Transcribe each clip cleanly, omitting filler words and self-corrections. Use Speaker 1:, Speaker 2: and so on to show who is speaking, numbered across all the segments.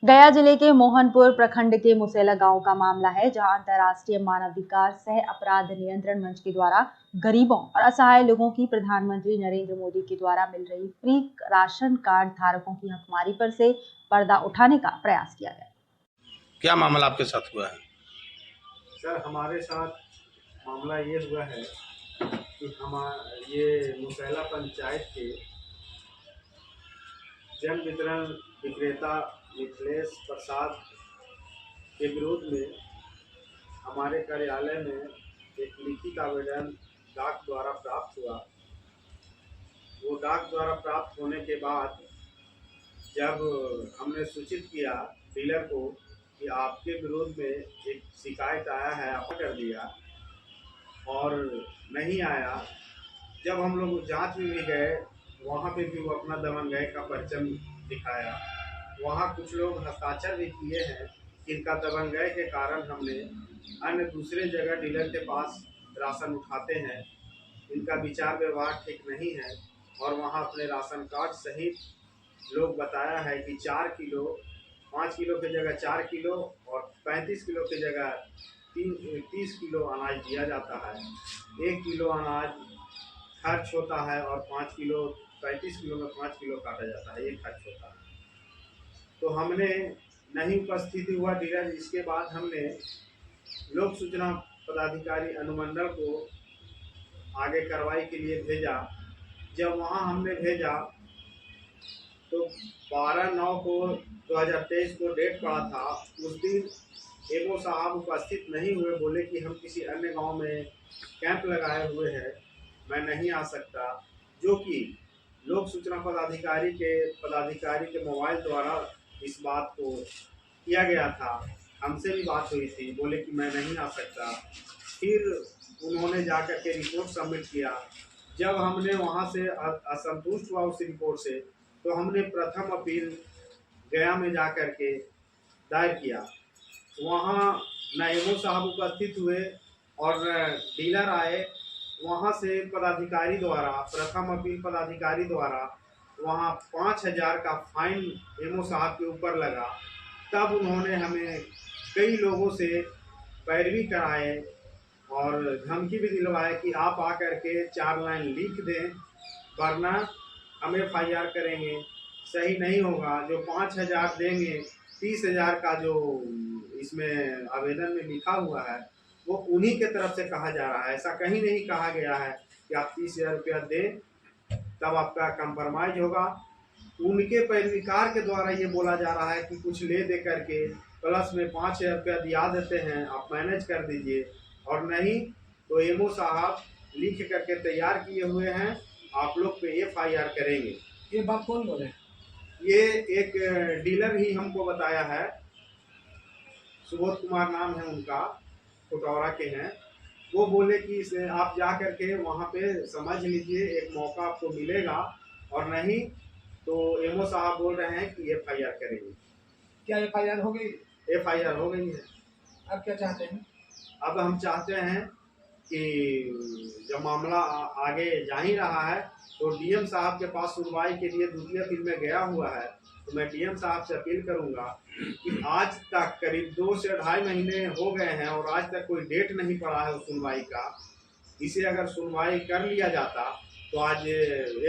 Speaker 1: गया जिले के मोहनपुर प्रखंड के मुसेला गांव का मामला है, जहां अंतर्राष्ट्रीय मानवाधिकार सह अपराध नियंत्रण मंच के द्वारा गरीबों और असहाय लोगों की प्रधानमंत्री नरेंद्र मोदी के द्वारा मिल रही फ्री राशन कार्ड धारकों की हकमारी पर से पर्दा उठाने का प्रयास किया गया।
Speaker 2: क्या मामला आपके साथ हुआ है?
Speaker 3: सर, हमारे साथ मामला ये हुआ है कि ये मुसैला पंचायत के जन वितरण विक्रेता मिथिलेश प्रसाद के विरोध में हमारे कार्यालय में एक लिखित आवेदन डाक द्वारा प्राप्त हुआ। वो डाक द्वारा प्राप्त होने के बाद जब हमने सूचित किया डीलर को कि आपके विरोध में एक शिकायत आया है, आपने कर दिया और नहीं आया। जब हम लोग जांच में भी गए, वहाँ पे भी वो अपना दबंगई का परचम दिखाया। वहाँ कुछ लोग हस्ताक्षर भी किए हैं। इनका दबंगई के कारण हमने अन्य दूसरे जगह डीलर के पास राशन उठाते हैं। इनका विचार व्यवहार ठीक नहीं है और वहाँ अपने राशन कार्ड सहित लोग बताया है कि 4 किलो 5 किलो की जगह 4 किलो और 35 किलो की जगह 30 किलो अनाज दिया जाता है। 1 किलो अनाज खर्च होता है और 5 किलो 35 किलो में 5 किलो काटा जाता है, ये खर्च होता है। तो हमने नहीं उपस्थिति हुआ डीलर। इसके बाद हमने लोक सूचना पदाधिकारी अनुमंडल को आगे कार्रवाई के लिए भेजा। जब वहाँ हमने भेजा तो 12/9 को 2023 को डेट पड़ा था। उस दिन एमओ साहब उपस्थित नहीं हुए, बोले कि हम किसी अन्य गांव में कैंप लगाए हुए हैं, मैं नहीं आ सकता। जो कि लोक सूचना पदाधिकारी के मोबाइल द्वारा इस बात को किया गया था। हमसे भी बात हुई थी, बोले कि मैं नहीं आ सकता। फिर उन्होंने जाकर के रिपोर्ट सबमिट किया। जब हमने वहाँ से असंतुष्ट हुआ उस रिपोर्ट से, तो हमने प्रथम अपील गया में जा कर के दायर किया। वहाँ न एमओ साहब उपस्थित हुए और डीलर आए। वहाँ से पदाधिकारी द्वारा, प्रथम अपील पदाधिकारी द्वारा वहाँ 5,000 का फाइन एमओ साहब के ऊपर लगा। तब उन्होंने हमें कई लोगों से पैरवी कराए और धमकी भी दिलवाए कि आप आकर के 4 लाइन लिख दें, वरना हम FIR करेंगे। सही नहीं होगा। जो 5,000 देंगे, 30,000 का जो इसमें आवेदन में लिखा हुआ है वो उन्हीं के तरफ से कहा जा रहा है। ऐसा कहीं नहीं कहा गया है कि आप 30,000 रुपया दें तब आपका कंप्रोमाइज होगा। उनके पैरवीकार के द्वारा ये बोला जा रहा है कि कुछ ले दे करके प्लस में 5,000 रुपया दिया देते हैं, आप मैनेज कर दीजिए, और नहीं तो एमओ साहब लिख करके तैयार किए हुए हैं, आप लोग पे FIR करेंगे।
Speaker 4: ये बात कौन बोले?
Speaker 3: ये एक डीलर ही हमको बताया है। सुबोध कुमार नाम है उनका, कोटौरा के हैं। वो बोले कि इसे आप जा करके वहाँ पे समझ लीजिए, एक मौका आपको मिलेगा, और नहीं तो एमओ साहब बोल रहे हैं कि FIR करेंगे।
Speaker 4: क्या FIR हो गई?
Speaker 3: FIR हो गई है।
Speaker 4: अब क्या चाहते हैं?
Speaker 3: अब हम चाहते हैं कि जब मामला आगे जा ही रहा है तो डीएम साहब के पास सुनवाई के लिए द्वितीय अपील में गया हुआ है, तो मैं डीएम साहब से अपील करूंगा कि आज तक करीब 2 से 2.5 महीने हो गए हैं और आज तक कोई डेट नहीं पड़ा है उस सुनवाई का। इसे अगर सुनवाई कर लिया जाता तो आज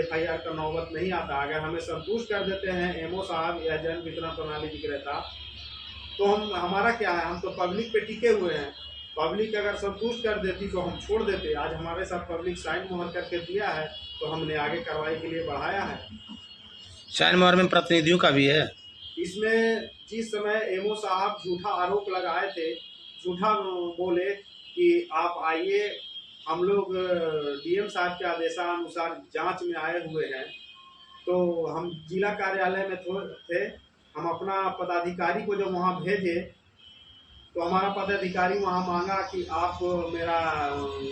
Speaker 3: FIR का नौबत नहीं आता। अगर हमें संतुष्ट कर देते हैं एमओ साहब या जन वितरण प्रणाली विक्रेता, तो हमारा क्या है, हम तो पब्लिक पे टिके हुए हैं। पब्लिक अगर संतुष्ट कर देती तो हम छोड़ देते। आज हमारे साथ पब्लिक साइन मोहर करके दिया है तो हमने आगे कार्रवाई के लिए बढ़ाया है।
Speaker 2: साइन मोहर में प्रतिनिधियों का भी है
Speaker 3: इसमें। जिस समय एमओ साहब झूठा आरोप लगाए थे, झूठा बोले कि आप आइए, हम लोग डीएम साहब के आदेशानुसार जांच में आए हुए हैं, तो हम जिला कार्यालय में थे। हम अपना पदाधिकारी को जब वहाँ भेजे तो हमारा पदाधिकारी वहाँ मांगा कि आप मेरा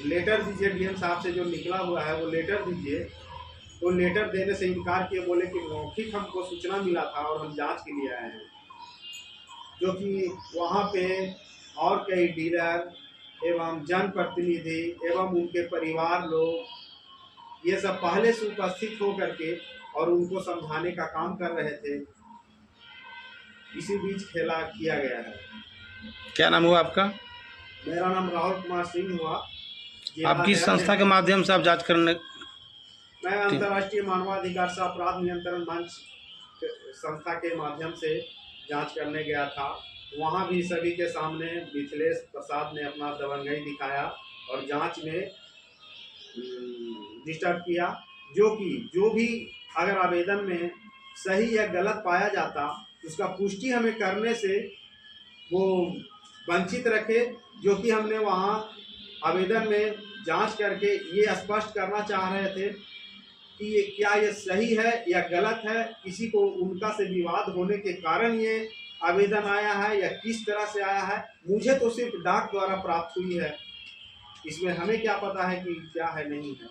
Speaker 3: लेटर दीजिए, डीएम साहब से जो निकला हुआ है वो लेटर दीजिए। तो लेटर देने से इनकार किए, बोले कि मौखिक हमको सूचना मिला था और हम जांच के लिए आए हैं। जो कि वहाँ पे और कई डीलर एवं जनप्रतिनिधि एवं उनके परिवार लोग ये सब पहले से उपस्थित होकर के और उनको समझाने का काम कर रहे थे। इसी बीच खेला किया गया है।
Speaker 2: क्या नाम हुआ आपका?
Speaker 3: मेरा नाम राहुल कुमार सिंह हुआ। जिला
Speaker 2: आप किस
Speaker 3: अध्यक्ष
Speaker 2: संस्था के माध्यम से आप जांच करने?
Speaker 3: मैं अंतर्राष्ट्रीय मानवाधिकार से अपराध नियंत्रण मंच संस्था के माध्यम से जांच करने गया था। वहां भी सभी के सामने मिथिलेश प्रसाद ने अपना दबंगई दिखाया और जांच में डिस्टर्ब किया, जो भी अगर आवेदन में सही या गलत पाया जाता उसका पुष्टि हमें करने से वो वंचित रखे, जो कि हमने वहाँ आवेदन में जांच करके ये स्पष्ट करना चाह रहे थे कि ये क्या ये सही है या गलत है, किसी को उनका से विवाद होने के कारण ये आवेदन आया है या किस तरह से आया है। मुझे तो सिर्फ डाक द्वारा प्राप्त हुई है, इसमें हमें क्या पता है कि क्या है नहीं है।